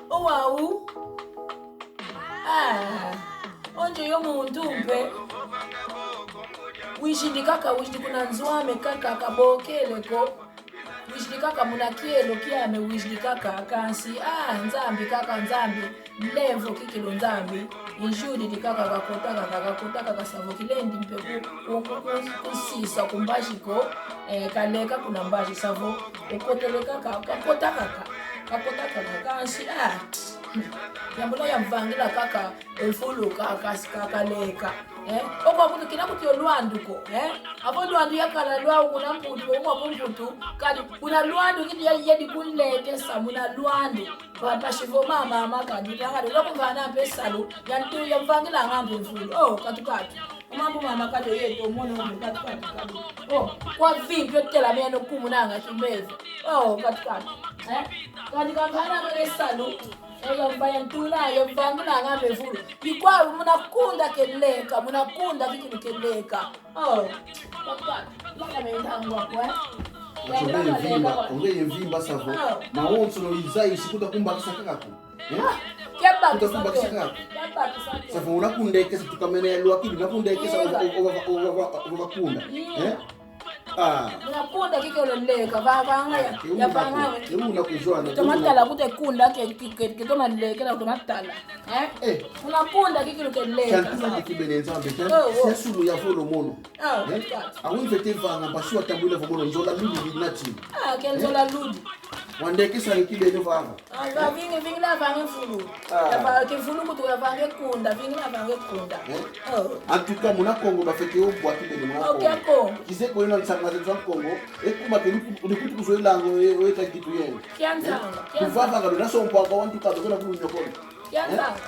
Wow. Onje yo muntu mpe. Wishidi kaka wishidi kuna nzwame kaka akabokele ko. Wishidi kaka munakielo kiame wishidi kaka kansi. Nzambi kaka nzambi. Mlevo kikilo nzambi. Injudi dikaka kakotaka kasavo kilendi mpe kusisa kumbashiko. Kaleka kuna mbashi savo. Ukoteleka kakotaka kansi. Yambula yamvangila kaka efulu kaka leka. Okwa kutu kina kuti olwandu ko. Abo lwandu yakala lwa kuna mputu okwa mputu kadi kuna lwandu kiti yedi kunleke samuna lwandu. Bapashivo mama kadi ngale lokuvana pesalo yantu yamvangila ngambe efulu. Katukatu. Mambo mama kadi yeto mona katukatu. Kwa vimpi yotela meno kumunanga kimezo. Katukatu. Kadi kangana pesalo mbaya ntula yovangula ngambe fulu ikwa munakunda keleka munakunda kitu keleka baka mendango kwa ongeye vimba savo maonso no izai sikuta kumbakisa kako savo unakundekesa tukamenelwa kitu nakundekesa ovakunda Munakunda kikolo leka vavanga ya vanga yuna kujwana tomatala kute kunda ke toma leka tomatala munakunda kikolo keleka kantu kibenenza mbete sesulu ya volo mono awimfete vanga bashwa tambula vomono nzola ludi binati kenzola ludi wandekesa kibene vanga vingi la vanga fulu ya kifulu kutu ya vanga kunda vingi la vanga kunda antuka muna Kongo bafete obwa kibene muna Kongo kise ko ina nsangaza Kongo ekuma ke ndikuti kuzoilango weka kitu yene kianzanga kuvava ngalo sompo kwa wantu kadokela kunyokolo kianzanga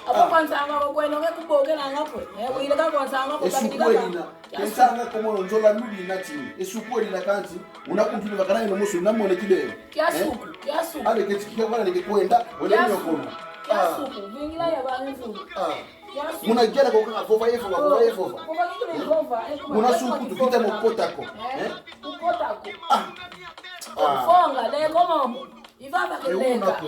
abo kwanzanga kweno ngekubokela ngapo ile ka kwanzanga ko kabidika kianzanga komo nzola ludi nati esukweli na kanzi unakuntuli bakana ino musu namone kibere kiasuku ale ketsikika bana ngekwenda ole nyokolo kiasuku vingila ya bantu muna gela ko kava yefo muna suku tukita mokotako ukotako fonga le komo ivava keleka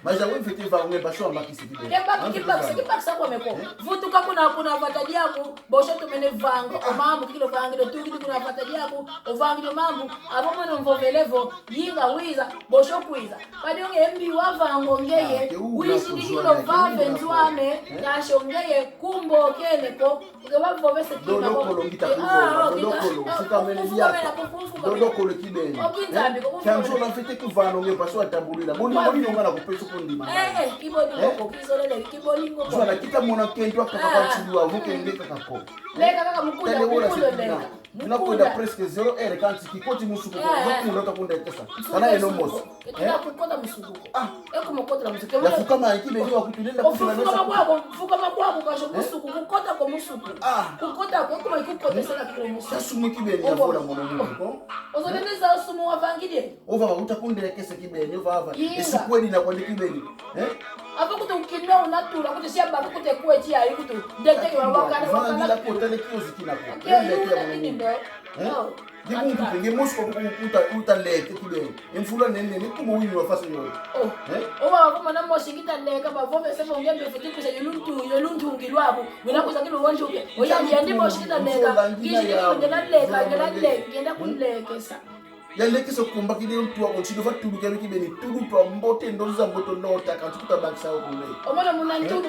mas awe mfiti va unge basho mbakisi bide kibakisa kwa meko vutu kama kuna vataji yako bosho tumene vanga omambo kilo vangiro tukiti kuna vataji yako ovangiro mambo abo mwana mvovelevo yinga wiza bosho kwiza kadi unge embi wavango ngeye wishi dikilo vave nzwame kasho ngeye kumbo keleko ukevavovese kina dolokolo ngita kubo dolokolo fukamene dolokolo kibeni kanzo la fete kuvano nge basho atambulira boni ngana kupeso kundima kiboni ngoko kizolele kiboni ngoko zwana kita mona kentwa kakachiliwa vuke ndeka kako leka kaka mukunda leka tunakwenda presque 0 heure kanti kikoti musuko vakunda utakunda ekesa kana eno moso kukonda musuko ekumokotela musuko yafukama ikibe ndiwa kutulenda kutula nesa fukama kwako kasho musuko kukota kwa musuko kukota kwa kuma ikukotesela kilo musuko sasumu kibe ni yavola mono muko ozoleleza usumu wavangide ova utakunda ekesa kibe ni ova esukweli na kwende kibe ni ava kuti ukino unatula kuti siamba kuti kuechi ayi kuti ndeteke wakana vangila kotele kiozi kinako Dibu nge musko kukuta utaleke kibeni. Emfula nene ni kumo winyo wafasi yoyo. Oba kama na moshingita leka bavove sema ngembe futi kusa yoluntu ngilwabo. Wena kusa kilo wonjoke. Oya yandi moshingita leka. Kishi ngela leka ngenda kunlekesa. Yalekisa kumba kile mtu wa konchido fatu bikani kibeni tudu pa mbote ndoza mboto lota kantukuta bakisa okule. Omana munantudu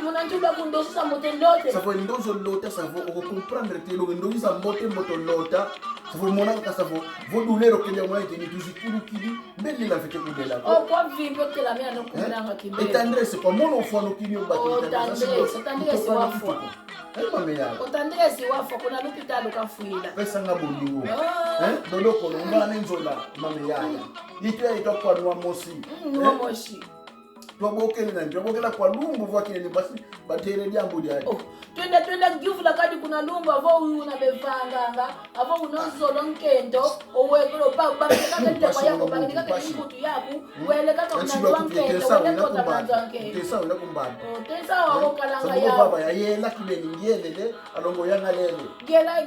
kundoza mbote lota. Savo ndozo lota savo oko comprendre te lo ndoza mbote lota. Savo mona kasavo vodulero kenya mwana teni tuzikuru kidi mbele la fete kudela. Kwa vimbo tela mea no kunanga kibeni. Etandresse kwa mono fano kini obaki Otandresse wafo. Elma meya. Otandresse wafo kuna lupitalo kafuila. Pesa ngabondiwo. Doloko ngana nzola mame yaya. Yitwa kwa nwa mosi. Nwa moshi. twabokele na twabokela kwa lumbu vwake ni basi batere jambo lya twenda ngivula kadi kuna lumbu avo uyu na bevanganga avo unozolo nkento owekelo ba kaka kwa yako ba kaka ikutu yako wele kaka unazwa nkento wele kota unazwa nkento tesa wala kumbana tesa wako kalanga ya baba ya yela kibeni ngiyelele alongo yanga lele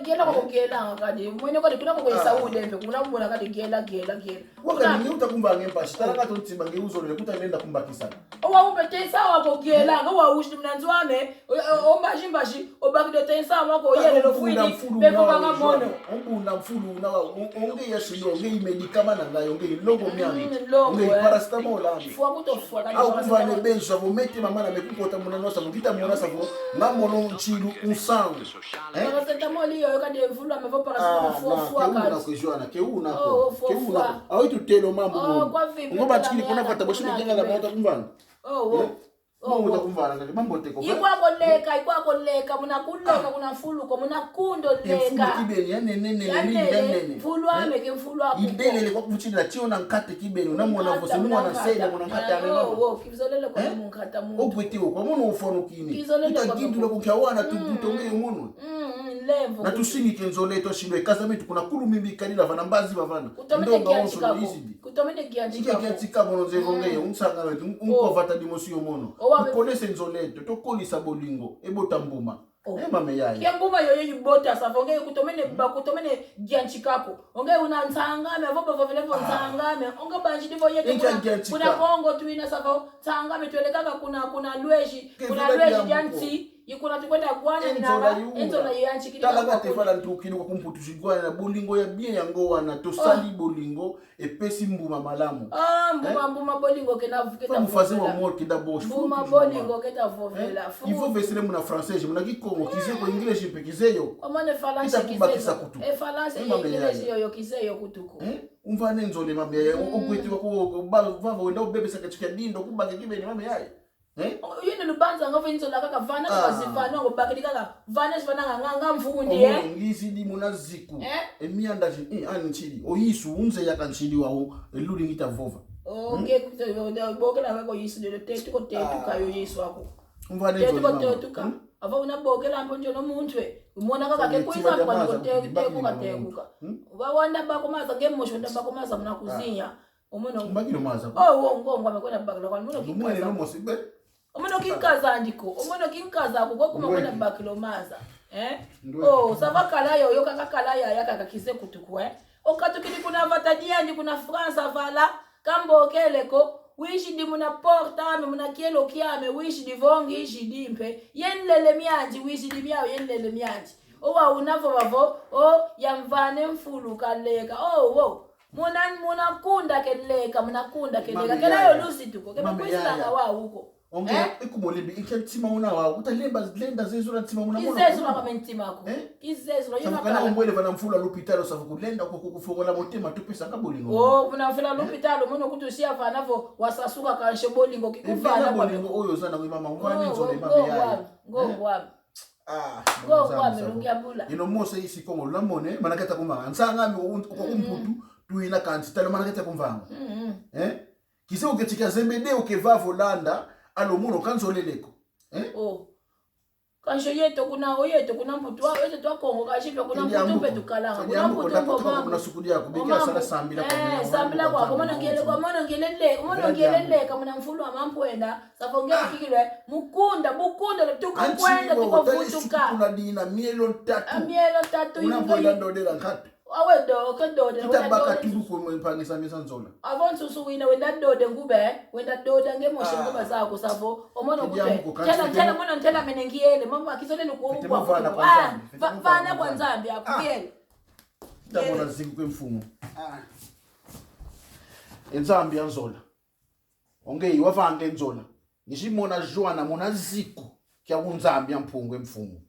gela kwa gela kadi mwene kadi kuna kwa Saudi mpe kuna mbona kadi gela wakati ni utakumbanga mpashi talaka tontimba ngeuzolele kutalenda kumbakisa owa umpe tesa wako gela ngo ushi mnanzwane ombashi obakide tesa wako yelelo fuini befo banga mono ombunda mfulu na onge yashiyo onge medikama na ngayo onge longo myami onge paracetamol ami fwa kutofwa kadi au kuvane benzo vomete mama na mekupota munanosa mukita munasa vo ngamono nchilu unsangu paracetamol yo kadi mfulu amevo paracetamol fwa kadi kujwana keuna au tutelo mambo ngoba chikili kuna pata boshi ngenga la moto kumvana mambo teko ikwako leka munakuleka kuna fuluko munakundo leka kibeni nene fulu ame ke fulu ako idelele kwa kuchira chio na nkate kibeni unamwona vose mwana sela mwana nkata ane kizolele kwa munkata mu okwetiwo kwa muno ufono kini utagindula kukyawana tutonge muno lembo na tusinike nzoleto shindwe kazamitu kuna kulu mimbi kalila vana mbazi bavana ndonga onso izidi kutomene giantika mono zevongeye unsanga wetu unkovata dimosio mono ukolese nzoleto tokolisa bolingo ebota mbuma mame yaye kembuma yoyo yibota savonge kutomene gianchikako onge unantsangame avoba vovelevo ntsangame onge banji divo yetu kuna kongo tuina savo tsangame tuelekaka kuna lweji janti yikuna tukwenda kwana enzo na yanchikiri talaga tefala ntukini kwa kumputushigwana na bolingo ya bien yango wana tosali bolingo epesi mbuma malamu mbuma bolingo kena vuketa mfaze wa mort kida bosh mbuma bolingo keta vovela il faut vesele muna français muna kikongo kize ko english pe kizeyo omane falance kizeyo falance english yo kizeyo kutuko umvane nzole mame yaye okwetiwa ko bava wenda ubebesa katika dindo kubake kibeni mame yaye yini lubanza ngove inzola kaka vana bazifana ngobakeli kaka vana sifana nganga mfundi ngizidi munaziku emianda anchili oyisu unze yakanchili wawo eludi ngita vova bokela ngako yisu de tetu ko tetu kayo yisu wako umvane nzole tetu ka ava unabokela mpo nje nomuntu umona kaka ke kuisa kwa tetu ka teku wawanda bakomaza ngemosho ndabakomaza mna kuzinya umona mbakilo maza ngomba amekwenda bakela kwa muno kimwele no mosibe omono kinkaza ndiko omono kinkaza ko kuma kwenda bakilo maza sava kala yo kaka kala ya kaka kise kutuku okatukili kuna vatadia ndi kuna France vala kambokeleko wishi di muna porta me muna kielo kiame wishi di vongi ishi dimpe yenlele mianji wishi di miao yenlele mianji owa unavo bavo yamvane mfulu kaleka muna kunda keleka kela yo lusi tuko kema kwisa nga wa huko onge ikumolimbi ikentima una wa utalemba lenda zezura ntima una mona izezura kama ntima ko izezura yema kana umbwele vana mfula lupitalo safu kulenda kukufogola motema tupesa kabolingo kuna mfula lupitalo mono kutusia vanavo wasasuka kanshe bolingo kikuvana bolingo oyo sana kwa mama ngwani nzole mama yaye ngongwa melungia bula ino mose isi kongo lamone manaketa kumanga nsangami ukokumputu tuina kanti talo manaketa kumvanga kise uketika zembede ukeva volanda alo muno kanzoleleko kansho yeto kuna mputu wa yeto twa kongo kashipe kuna mputu petu kalanga kuna mputu ngoma kuna sukudi yako bikia sala sambila kwa sambila kwa mono ngelele kama mfulu wa mampwenda savongea kikilwe mukunda tuka kwenda tukovutuka kuna dina mielo tatu unapoenda ndodela nkati awe do kitabaka tuduko mwempangisa nzola avonsu suwina wenda dode ngube wenda dode ngemoshe ngoba zako savo omono kute tela mono ntela menengiele mama akizole nukuwa vana kwa nzambi akuyele ndabona ziku kwemfumo enzambi yanzola onge iwavange nzola ngishimona jwana mona ziku kya kunzambi yamphungu emfumo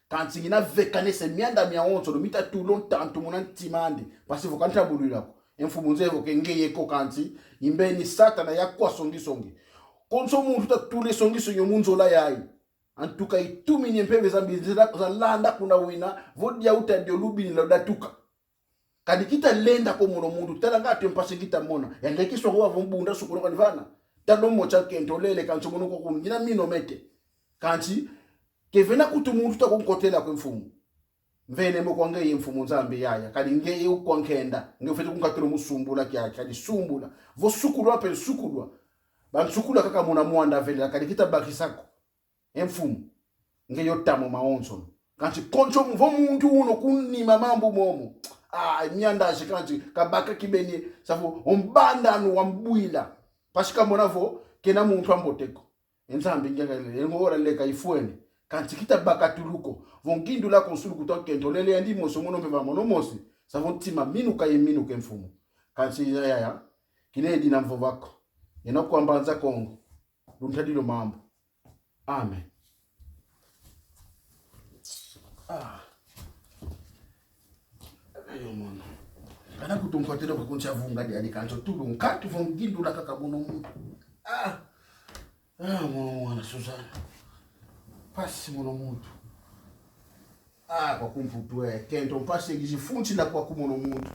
kanti ngina vekanese mianda miaonzo lo mita tulo ntantu mona ntimande pasivo kantabululako emfumo nzevo kengeye ko kanti imbeni satana yakwa songisongi konso muntu tatule songiso yomunzola yayi antuka itumini mpeve zambi za landa kuna wina vodi ya utadio lubini la datuka kadi kita lenda ko muno mundu tala ngati mpase kita mona yandekiswa kwa vumbunda sukuro kanivana tadomo cha kentolele kancho mono ko ngina mino mete kanchi kevena kuti muntu takonkotela kwemfumu mvene mo kwange yemfumu nzambe yaya kali nge ukwankenda ngefete kunkatelo musumbula kya kali sumbula vo sukulwa pe sukulwa bansukula kaka muna mwanda vele kali kitabakisako emfumu nge yotamo maonso kanchi koncho mvo muntu uno kunima mambo momo myanda shikanchi kabaka kibeni safu ombandanu wambwila pashika monavo kena muntu amboteko enzambi ngakale ngora leka ifuene kanti kitabaka tuluko vongindu la konsulu kutokentolele andi moso mono mpe bamono mosi safu tima minuka yeminuka mfumu kanchi yaya kinedi na mvovako enokwambanza kongo luntadilo mambo amen. Ayo mwana kana kutunkwatira kwa kuncha vunga di kancho tulu nkatu vongindu la kakabuno muntu mwana Suzana pasi mono muntu kwa kumputwe kento mpasi ngijifunchi la kwa kumono muntu